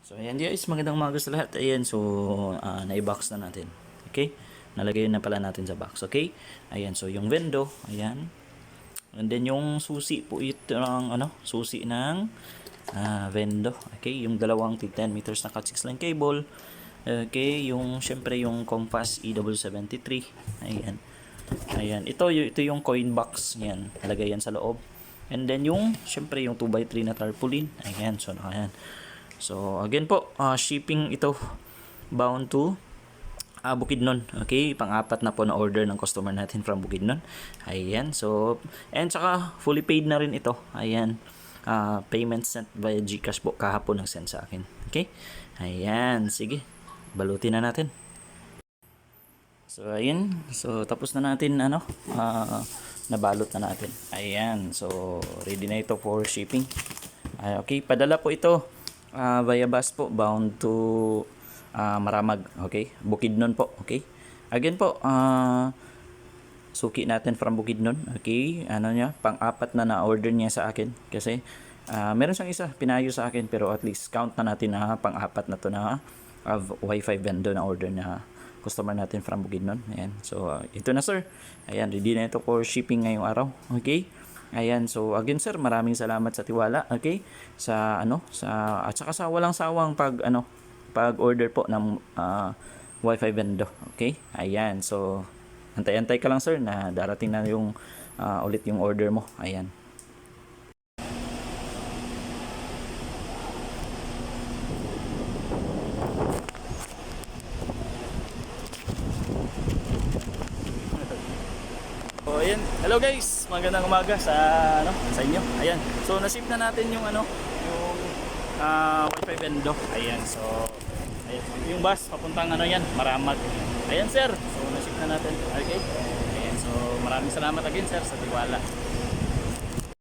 So ayan guys, magandang umaga sa lahat. Ayan, so na-box na natin. Okay? Nalagay na pala natin sa box. Okay? Ayan, so yung vendo, ayan. And then yung susi po ito ng susi ng vendo. Okay? Yung dalawang 10 meters na cat 6 line cable. Okay, yung syempre yung Compass EW73. Ayan. Ayan, ito yung coin box. Ayan, nalagay yan sa loob. And then yung syempre yung 2x3 na tarpaulin. Ayan, so ayan. So again po, shipping ito bound to Bukidnon. Okay, pang-apat na po na order ng customer natin from Bukidnon. Ayan, so and saka fully paid na rin ito. Ayan, payment sent via GCash po, kahapon ng send sa akin. Okay, ayan, sige, balutin na natin. So ayan, so tapos na natin nabalot na natin. Ayan, so ready na ito for shipping. Okay, padala po ito via bus po, bound to Maramag. Okay, Bukidnon po. Okay, again po, suki natin from Bukidnon. Okay, ano niya, pang-apat na order niya sa akin kasi meron siyang isa pinayo sa akin, pero at least count na natin na pang-apat na to na Wi-Fi vendor na order na customer natin from Bukidnon. Ayan, so ito na sir. Ayan, ready na ito for shipping ngayong araw. Okay, ayan, so again sir, maraming salamat sa tiwala. Okay, sa at saka sa walang sawang pag order po ng Wi-Fi vendor. Okay, ayan, so antay-antay ka lang sir na darating na yung ulit yung order mo. Ayan. So ayan, hello guys, magandang umaga sa inyo. Ayan, so na-ship na natin yung Wi-Fi vendo. Ayan, so ayan, yung bus papuntang yan, Maramag. Ayan sir, so na-ship na natin. Okay, ayan, so maraming salamat again sir sa tiwala.